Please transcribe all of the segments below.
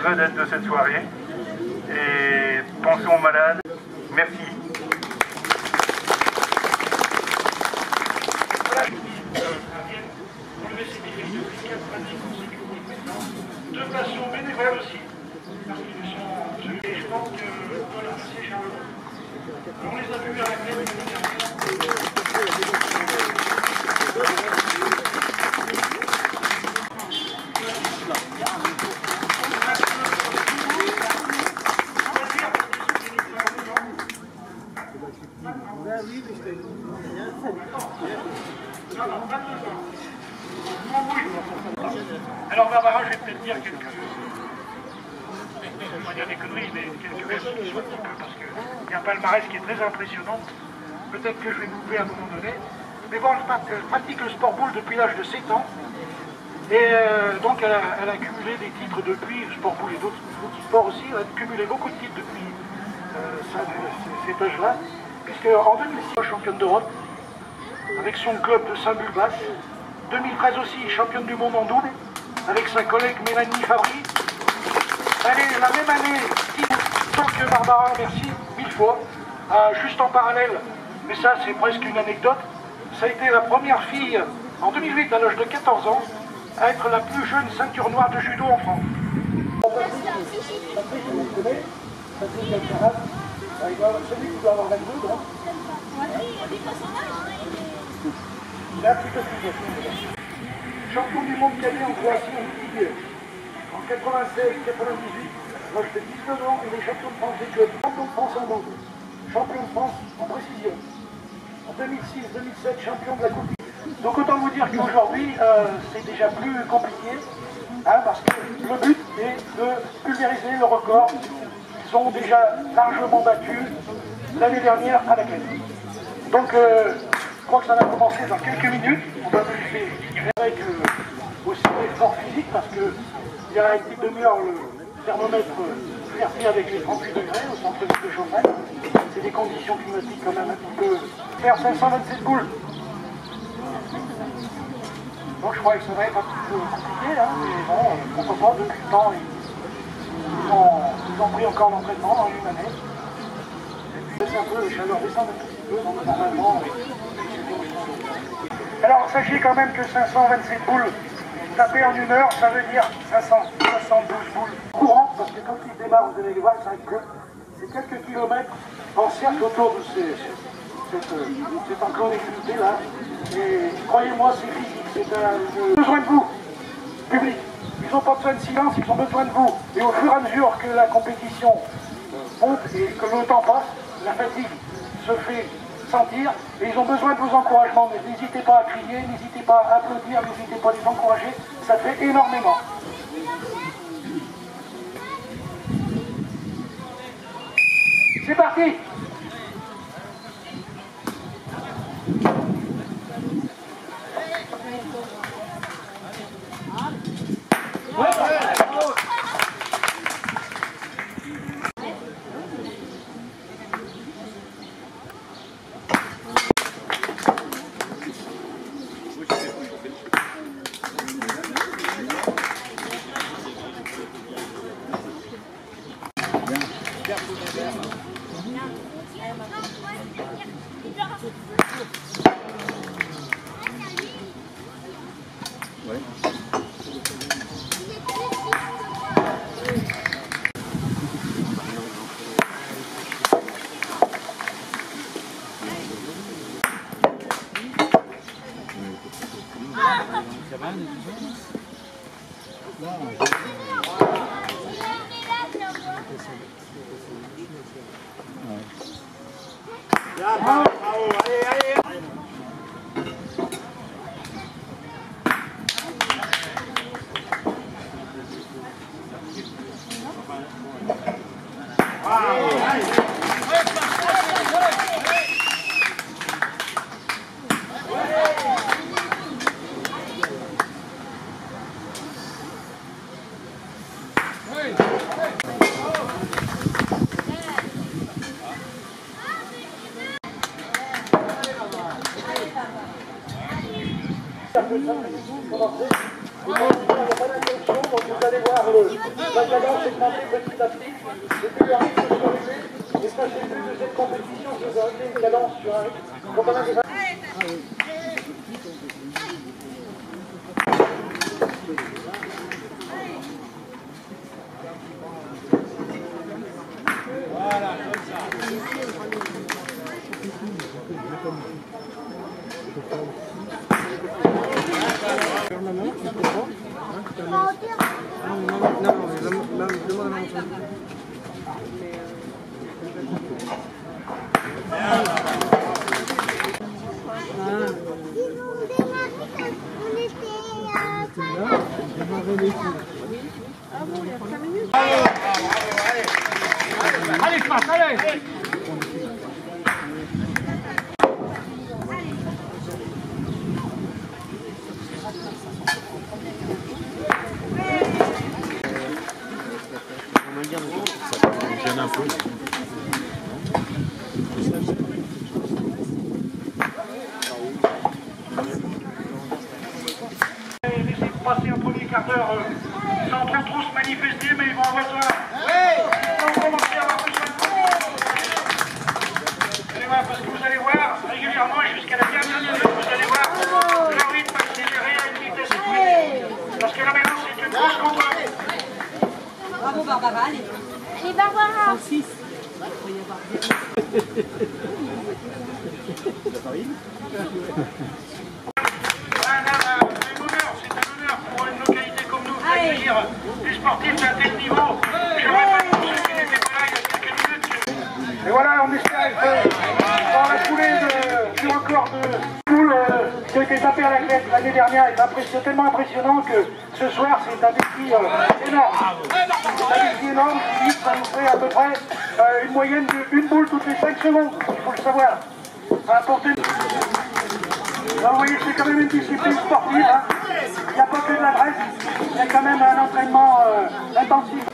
vedettes de cette soirée. Et pensons aux malades. Merci. De façon bénévole aussi. Parce qu'ils sont... Et je pense que voilà, c'est chaleureux. On les a vus à la clé. Alors Barbara, je vais peut-être dire quelques... On va dire des conneries, mais quelques réflexions un petit peu, parce qu'il y a un palmarès qui est très impressionnant. Peut-être que je vais me louper à un moment donné. Mais bon, elle pratique le sport boule depuis l'âge de 7 ans. Et donc elle a cumulé des titres depuis, le sport boule et d'autres sports aussi, elle a cumulé beaucoup de titres depuis cet âge-là. Puisque en 2006, championne d'Europe, avec son club de Saint-Bulbas. 2013 aussi, championne du monde en double, avec sa collègue Mélanie Fabry. Elle est la même année, que Barbara, merci, 1000 fois. Juste en parallèle, mais ça c'est presque une anecdote, ça a été la première fille, en 2008, à l'âge de 14 ans, à être la plus jeune ceinture noire de judo en France. Celui qui doit avoir 22, donc. Il a plutôt plus. Champion du monde cadet en Croatie en 96-98, l'âge de 19 ans, il est champion de France des clubs, champion de France en double, champion de France en précision. En 2006-2007, champion de la Coupe. Donc autant vous dire qu'aujourd'hui, c'est déjà plus compliqué, hein, parce que le but est de pulvériser le record. Ils ont déjà largement battu l'année dernière à la clé. Donc je crois que ça va commencer dans quelques minutes. On va vérifier avec aussi l'effort physique parce qu'il y a une petite demi-heure le thermomètre vérifié avec les 38 degrés au centre de chauffage. C'est des conditions climatiques quand même un petit peu. Faire 527 boules. Donc je crois que ça va être un petit peu compliqué, hein, mais bon, pourquoi pas, depuis le temps, ils ont pris encore l'entraînement en une année. Et puis laisse un peu, la chaleur descend un petit peu, donc normalement. Alors sachez quand même que 527 boules tapées en une heure, ça veut dire 572 boules courant, parce que quand ils démarrent, vous allez les voir, c'est quelques kilomètres en cercle autour de cet enclos d'activité là. Et croyez-moi, c'est physique, ils ont besoin de vous, public. Ils n'ont pas besoin de silence, ils ont besoin de vous. Et au fur et à mesure que la compétition monte et que le temps passe, la fatigue se fait sentir et ils ont besoin de vos encouragements. Mais n'hésitez pas à crier, n'hésitez pas à applaudir, n'hésitez pas à les encourager, ça fait énormément. C'est parti! Il n'y a pas d'attention. donc vous allez voir la cadence augmenter petit à petit. Et puis le rythme de arriver. Et sachez plus de cette compétition, je vous ai une cadence sur un rythme. Donc on a des... Voilà, comme ça. Allez, passe, allez! Ça gêne un peu. Laissez passer un premier quart d'heure sans trop se manifester, mais ils vont avoir besoin. Ils vont commencer à avoir besoin de vous. Allez voir, parce que vous allez voir régulièrement et jusqu'à la dernière minute, vous allez voir leur rythme accéléré à une vitesse accrue. Parce que là maintenant, c'est une course contre eux. Bravo Barbara, allez. Allez Barbara. 106. C'est un honneur pour une localité comme nous d'accueillir des sportifs d'un tel niveau. Je répète pour ceux qui n'étaient pas là il y a quelques minutes. Et voilà, on espère que dans la foulée du record de poule qui a été tapé à la clé l'année dernière est tellement impressionnant que ce soir c'est un défi énorme. C'est un défi énorme, ça nous fait à peu près une moyenne d'une boule toutes les 5 secondes, il faut le savoir. Là, vous voyez, c'est quand même une discipline sportive, hein. Il n'y a pas que de la graisse, il y a quand même un entraînement intensif.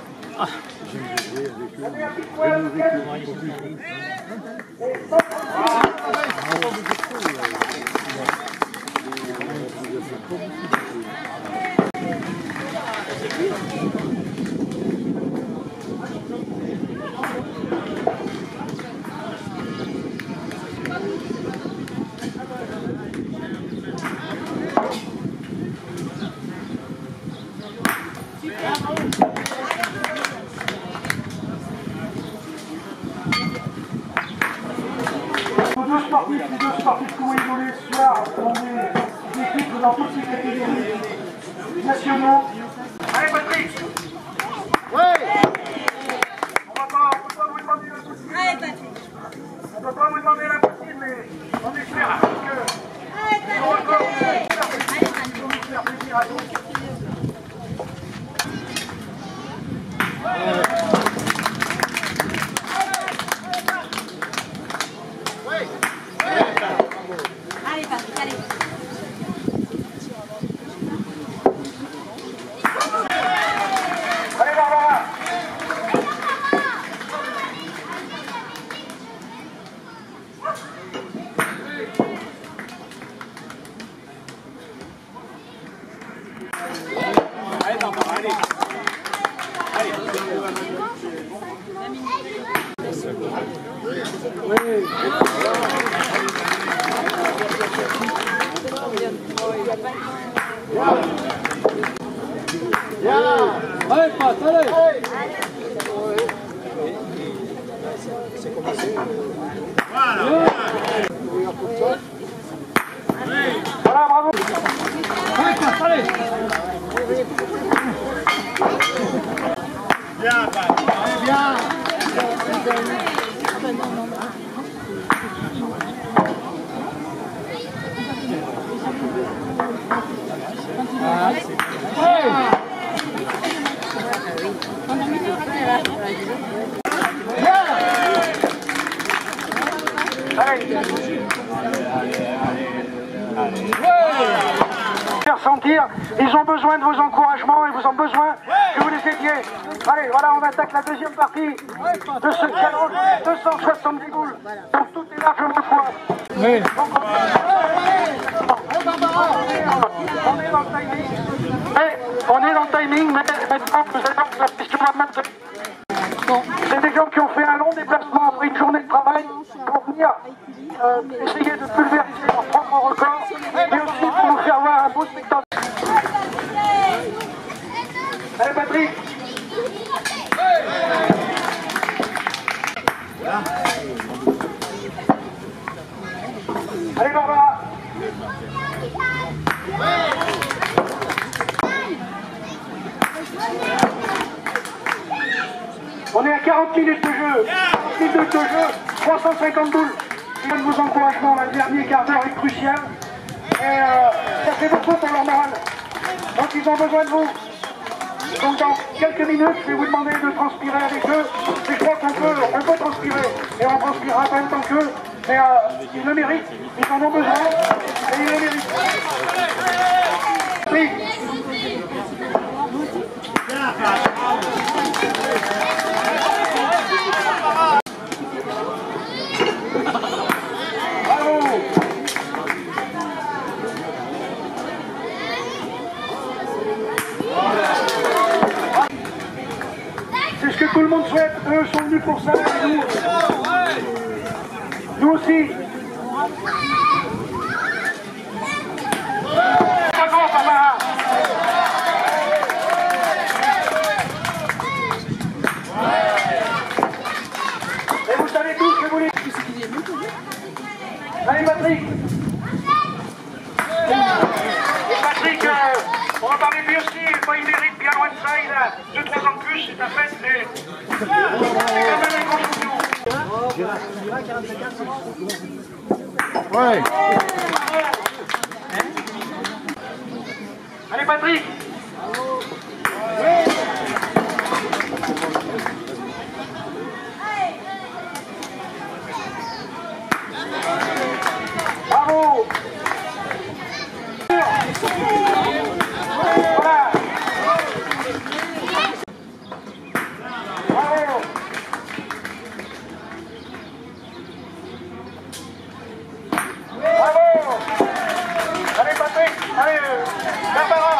Les deux sportifs qui ont évolué ce soir sont des équipes dans toutes les catégories nationaux. Allez Patrick. Allez Patrick. On ne peut pas vous demander la possible, mais on espère que nos records vont faire plaisir à tous. Allez Patrick, allez. Allez Barbara. Allez, Barbara, allez. Allez, passe, allez. C'est commencé. Voilà. Voilà, bravo. Allez, passe, allez. Bien, bien. Faire sentir, ils ont besoin de vos encouragements et vous ont besoin que vous les aidiez. Allez, voilà, on attaque la deuxième partie de ce challenge 270 boules. Donc tout est largement jouable. Oui. Donc on est dans le timing. On est dans le timing, mais C'est des gens qui ont fait un long déplacement après une journée de travail pour venir essayer de pulvériser leur propre record et aussi pour nous faire voir un beau spectacle. Allez Patrick. Allez Barbara. On est à 40 minutes de jeu. 40 minutes de jeu, 350 boules. Un de vos encouragements, le dernier quart d'heure est crucial. Et ça fait beaucoup pour leur moral. Donc ils ont besoin de vous. Donc dans quelques minutes, je vais vous demander de transpirer avec eux. Et je crois qu'on peut transpirer. Et on transpirera en même temps qu'eux. Mais ils le méritent. Ils en ont besoin. Et ils le méritent. Oui. C'est ce que tout le monde souhaite, eux sont venus pour ça, et nous aussi. Et vous savez tous que vous les... Allez Patrick. Et Patrick, on va parler de lui aussi, il mérite bien loin de ça, il a 2-3 ans de plus, c'est un fait, c'est quand même un grand champion. Ouais. Allez Patrick. Bravo. Voilà. Bravo. Bravo. Allez Patrick, allez Barbara.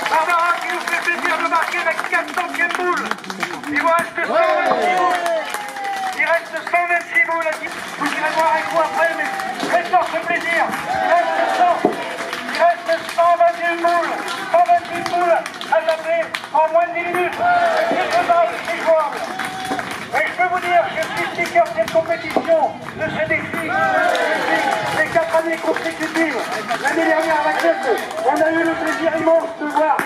Barbara qui nous fait plaisir de marquer la 400e boule. Il vous reste 126 boules. Il reste 126 boules. Vous irez voir avec vous après, mais faites-leur ce plaisir. Il reste 128 boules. 128 boules à taper en moins de 10 minutes. C'est faisable, c'est jouable. Et je peux vous dire, je suis speaker de cette compétition, de ce défi, les 4 années consécutives. L'année dernière à la Crète, on a eu le plaisir immense de voir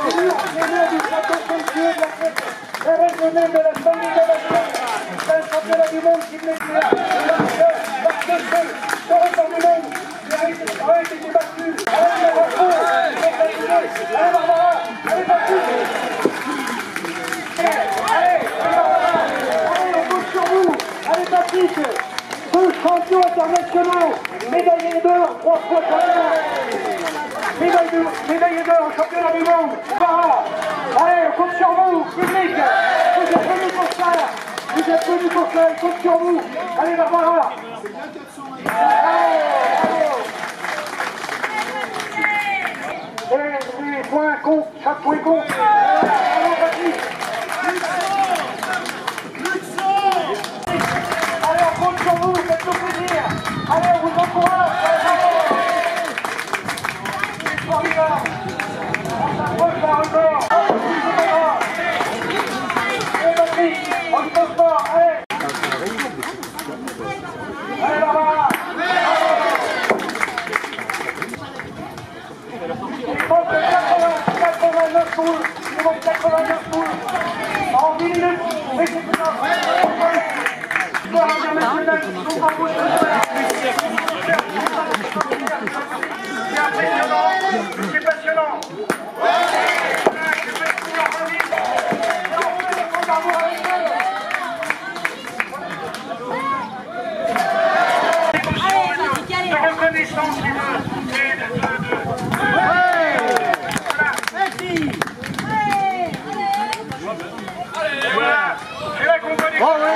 les murs du château somptueux de la Crète, avec le nom de la famille de la Crète. C'est un championnat du monde qui venait de là, parce que ce record du monde a été battu. Allez Barbara, allez Patrick. Allez, on compte sur vous. Allez Patrick, 2 champions internationaux, médaillés d'or, 3 fois champion, médaillé d'or au championnat du monde. Allez, on compte sur vous, public, vous êtes venus pour ça, on compte sur vous. Allez Barbara. Allez, et les points comptent, chaque point compte. Allez Patrick. Allez, on compte sur vous, faites-nous plaisir. Allez, on vous encourage. C'est formidable. On s'approche d'un record. Allez, Patrick, on ne pose pas. Allez. Allez, Barbara. Il manque 89 boules. Il manque 89 boules. En 10 minutes. Oui, c'est ça. International, son bravo, c'est impressionnant, c'est passionnant. De reconnaissance voilà, c'est là qu'on connaît. Oh oui.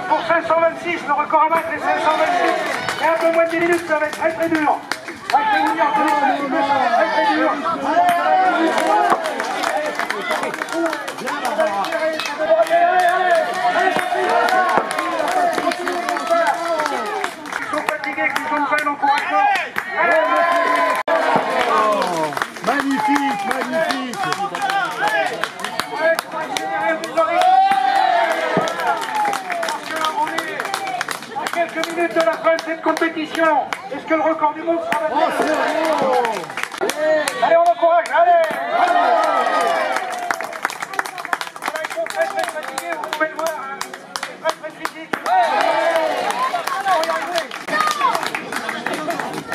Pour 526, le record à battre est 526. Et un peu moins de 10 minutes, ça va être très très dur. Ça va être très dur. Ils sont fatigués, qu'ils ont besoin d'encouragement. Magnifique, magnifique. Quelques minutes de la fin de cette compétition. Est-ce que le record du monde sera battu? Allez, on encourage, allez! Ils sont très très fatigués, vous pouvez le voir. Hein. C'est très très physique.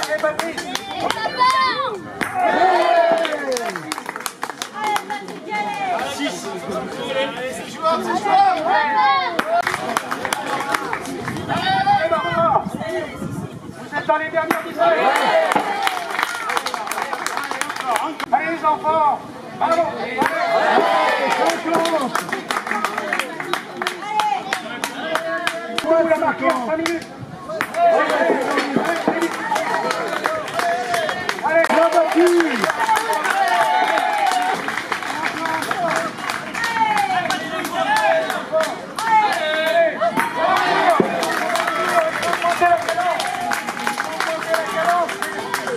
Allez, Patrice! Vous êtes dans les dernières minutes. Allez les enfants. Bravo. Vous la marquez en 5 minutes. Allez, bien battu.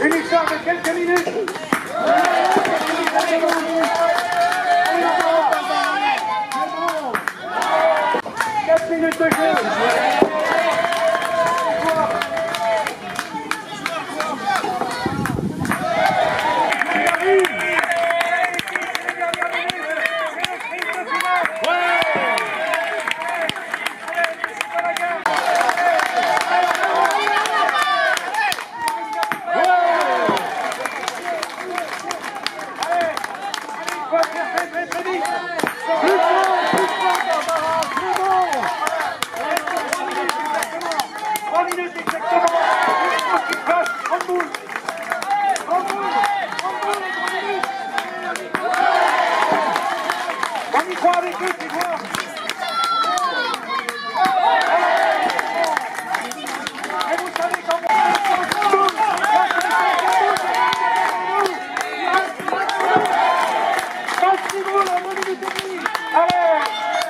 Une histoire de quelques minutes. 4 minutes de jeu. On y croit avec eux, tu vois. Et vous savez comment...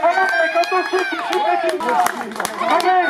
Allez, quand on sait qu'il faut mettre une... Allez.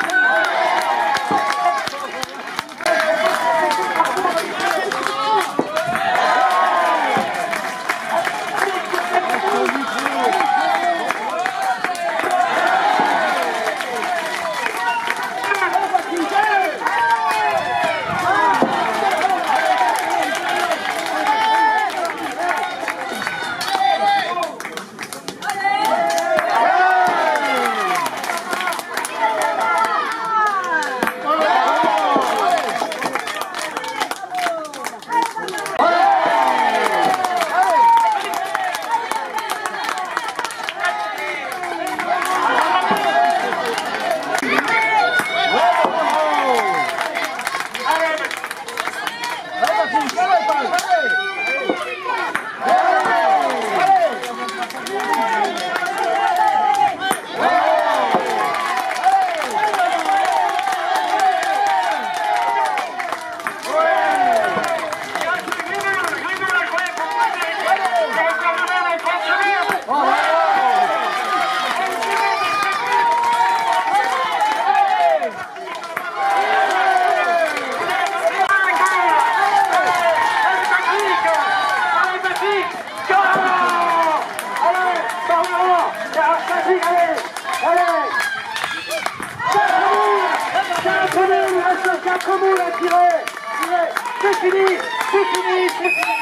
C'est fini, c'est fini, c'est fini.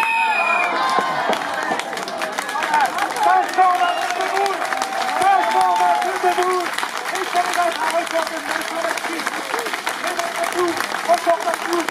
522 boules, 522 boules. Et ça va être un record de sur la suite. Et notre boule, record de boule,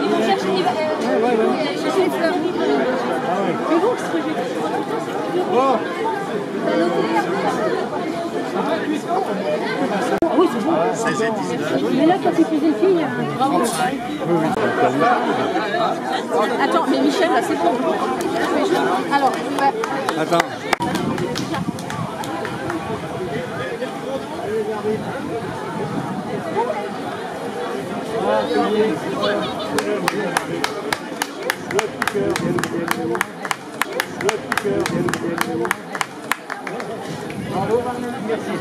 Ils vont chercher les fleurs. Mais bon, ce que j'ai fait. Oui, c'est bon. Mais là, quand il faisait le film, bravo. Attends, mais Michel, là, c'est bon. Alors, ouais. Attends. Merci.